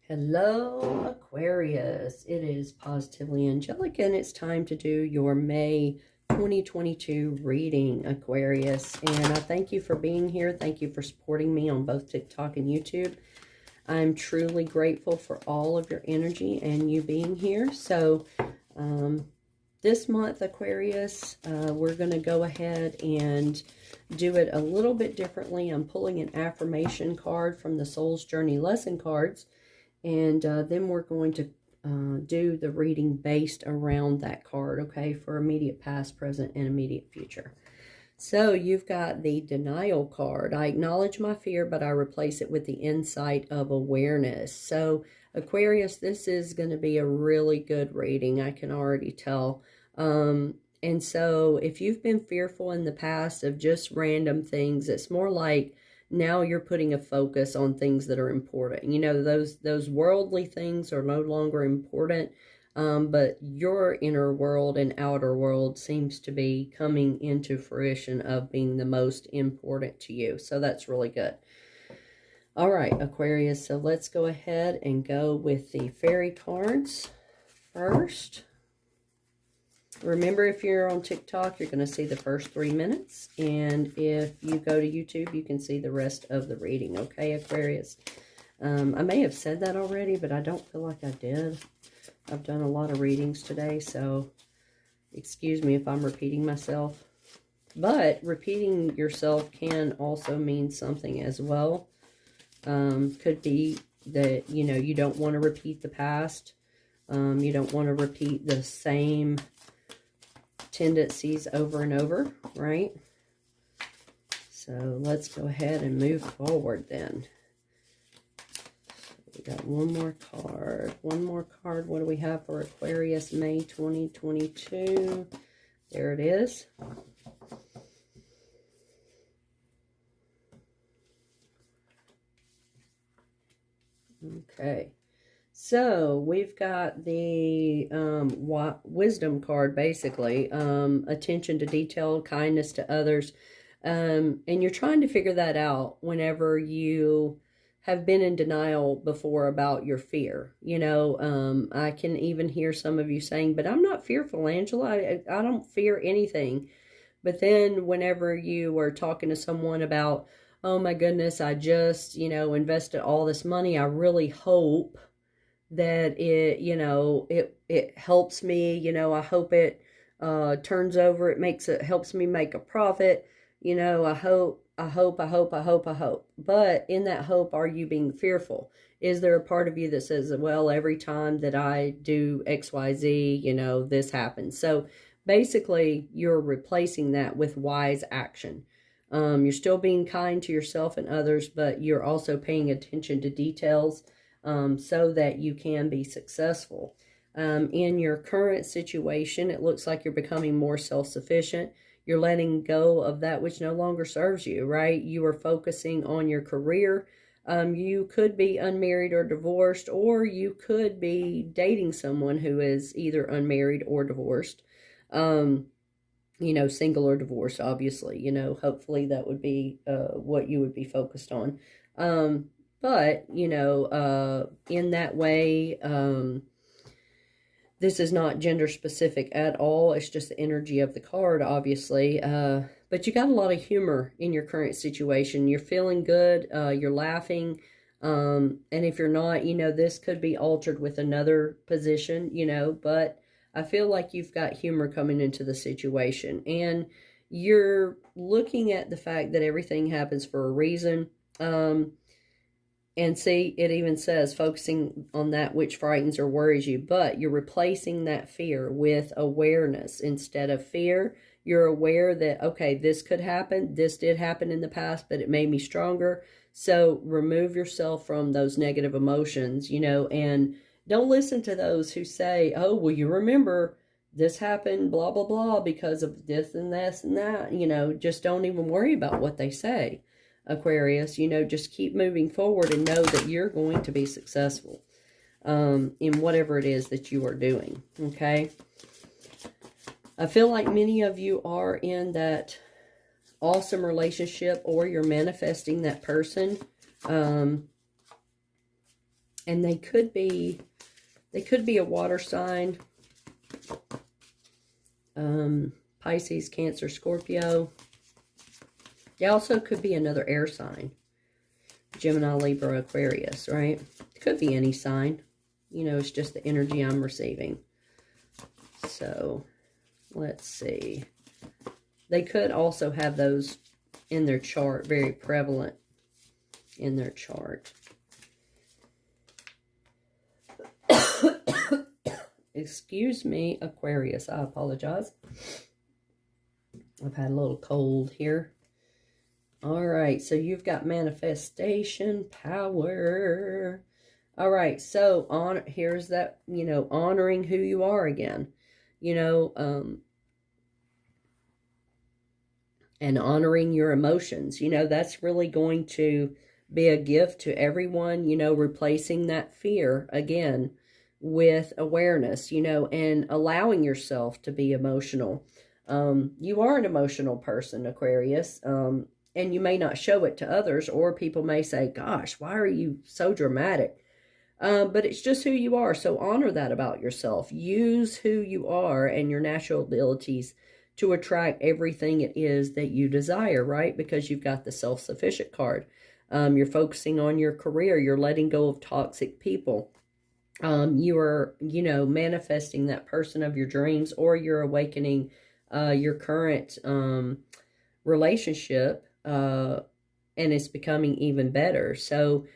Hello, Aquarius. It is Positively Angelic, and it's time to do your May 2022 reading, Aquarius. And I thank you for being here. Thank you for supporting me on both TikTok and YouTube. I'm truly grateful for all of your energy and you being here. So, this month, Aquarius, we're going to go ahead and do it a little bit differently. I'm pulling an affirmation card from the Soul's Journey lesson cards. And then we're going to do the reading based around that card, okay, for immediate past, present, and immediate future. So you've got the denial card. I acknowledge my fear, but I replace it with the insight of awareness. So Aquarius, this is going to be a really good reading. I can already tell. And so if you've been fearful in the past of just random things, it's more like now you're putting a focus on things that are important. You know, those worldly things are no longer important, but your inner world and outer world seems to be coming into fruition of being the most important to you. So that's really good. All right, Aquarius, so let's go ahead and go with the fairy cards first. Remember, if you're on TikTok, you're going to see the first 3 minutes. And if you go to YouTube, you can see the rest of the reading. Okay, Aquarius? I may have said that already, but I don't feel like I did. I've done a lot of readings today, so excuse me if I'm repeating myself. But repeating yourself can also mean something as well. Could be that, you know, you don't want to repeat the past. You don't want to repeat the same tendencies over and over, right? So let's go ahead and move forward then. So we got one more card. One more card. What do we have for Aquarius May 2022? There it is. Okay. So we've got the wisdom card, basically, attention to detail, kindness to others. And you're trying to figure that out whenever you have been in denial before about your fear. You know, I can even hear some of you saying, but I'm not fearful, Angela. I don't fear anything. But then whenever you are talking to someone about, oh my goodness, I just, you know, invested all this money. I really hope that it, you know, it helps me, you know, I hope it turns over, it helps me make a profit, you know, I hope. But in that hope, are you being fearful? Is there a part of you that says, well, every time that I do XYZ, you know, this happens? So basically, you're replacing that with wise action. You're still being kind to yourself and others, but you're also paying attention to details, so that you can be successful. In your current situation, it looks like you're becoming more self-sufficient. You're letting go of that which no longer serves you, right? You are focusing on your career. You could be unmarried or divorced, or you could be dating someone who is either unmarried or divorced. You know, single or divorced, obviously. You know, hopefully that would be what you would be focused on. But, you know, in that way, this is not gender specific at all. It's just the energy of the card, obviously. But you got a lot of humor in your current situation. You're feeling good. You're laughing. And if you're not, you know, this could be altered with another position, you know. But I feel like you've got humor coming into the situation. And you're looking at the fact that everything happens for a reason. And see, it even says focusing on that which frightens or worries you, but you're replacing that fear with awareness. Instead of fear, you're aware that, okay, this could happen. This did happen in the past, but it made me stronger. So remove yourself from those negative emotions, you know, and don't listen to those who say, oh, well, you remember this happened, blah, blah, blah, because of this and this and that. You know, just don't even worry about what they say. Aquarius, you know, just keep moving forward and know that you're going to be successful in whatever it is that you are doing, okay? I feel like many of you are in that awesome relationship, or you're manifesting that person. And they could be a water sign. Pisces, Cancer, Scorpio. They also could be another air sign. Gemini, Libra, Aquarius, right? It could be any sign. You know, it's just the energy I'm receiving. So, let's see. They could also have those in their chart, very prevalent in their chart. Excuse me, Aquarius. I apologize. I've had a little cold here. All right, so you've got manifestation power. All right, so here's that, you know, honoring who you are again. You know, and honoring your emotions. You know, that's really going to be a gift to everyone, you know, replacing that fear again with awareness, you know, and allowing yourself to be emotional. You are an emotional person, Aquarius, and you may not show it to others, or people may say, gosh, why are you so dramatic? But it's just who you are, so honor that about yourself. Use who you are and your natural abilities to attract everything it is that you desire, right? Because you've got the self-sufficient card. You're focusing on your career. You're letting go of toxic people. You are, you know, manifesting that person of your dreams, or you're awakening your current relationship, and it's becoming even better. So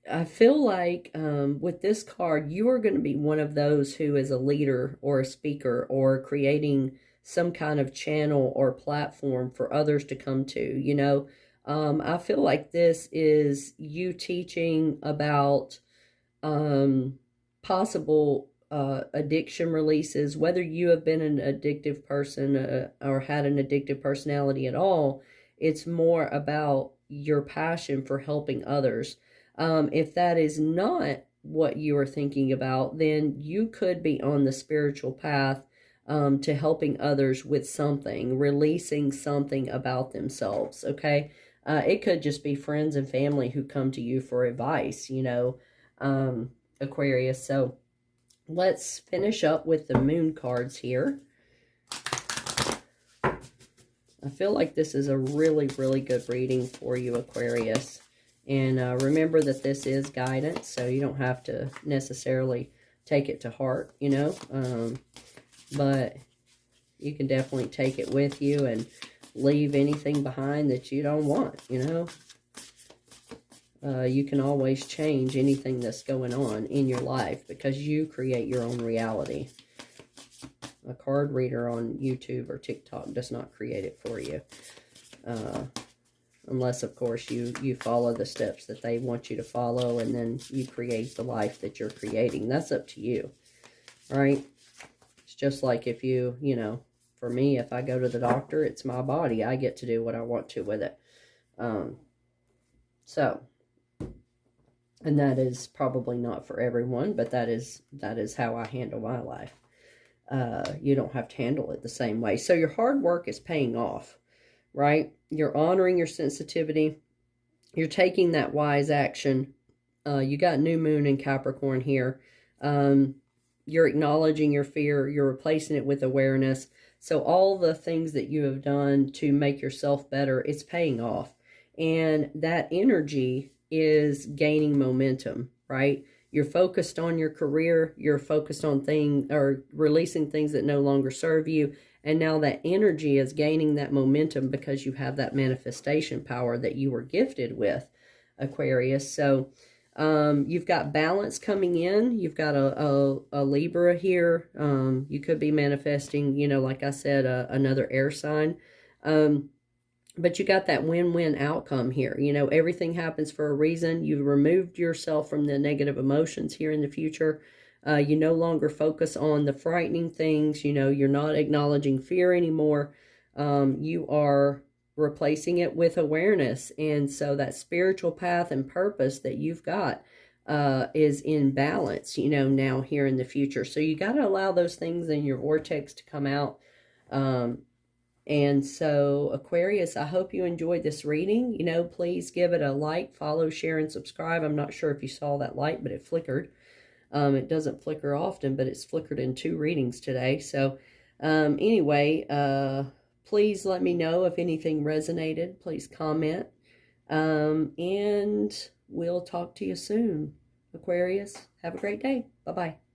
I feel like with this card, you are going to be one of those who is a leader or a speaker or creating some kind of channel or platform for others to come to, you know. I feel like this is you teaching about possible addiction releases, whether you have been an addictive person or had an addictive personality at all. It's more about your passion for helping others. If that is not what you are thinking about, then you could be on the spiritual path to helping others with something, releasing something about themselves, okay? It could just be friends and family who come to you for advice, you know, Aquarius. So let's finish up with the moon cards here. I feel like this is a really, really good reading for you, Aquarius. And remember that this is guidance, so you don't have to necessarily take it to heart, you know. But you can definitely take it with you and leave anything behind that you don't want, you know. You can always change anything that's going on in your life because you create your own reality. A card reader on YouTube or TikTok does not create it for you. Unless, of course, you follow the steps that they want you to follow, and then you create the life that you're creating. That's up to you, right? It's just like if you know, for me, if I go to the doctor, it's my body. I get to do what I want to with it. So, and that is probably not for everyone, but that is how I handle my life. You don't have to handle it the same way. So your hard work is paying off, right? You're honoring your sensitivity. You're taking that wise action. You got new moon in Capricorn here. You're acknowledging your fear. You're replacing it with awareness. So all the things that you have done to make yourself better, it's paying off. And that energy is gaining momentum, right? You're focused on your career. You're focused on releasing things that no longer serve you. And now that energy is gaining that momentum because you have that manifestation power that you were gifted with, Aquarius. So you've got balance coming in. You've got a Libra here. You could be manifesting, you know, like I said, another air sign. But you got that win-win outcome here. You know, everything happens for a reason. You've removed yourself from the negative emotions here in the future. You no longer focus on the frightening things. You know, you're not acknowledging fear anymore. You are replacing it with awareness. And so that spiritual path and purpose that you've got is in balance, you know, now here in the future. So you got to allow those things in your vortex to come out. And so, Aquarius, I hope you enjoyed this reading. You know, please give it a like, follow, share, and subscribe. I'm not sure if you saw that light, but it flickered. It doesn't flicker often, but it's flickered in 2 readings today. So, anyway, please let me know if anything resonated. Please comment. And we'll talk to you soon. Aquarius, have a great day. Bye-bye.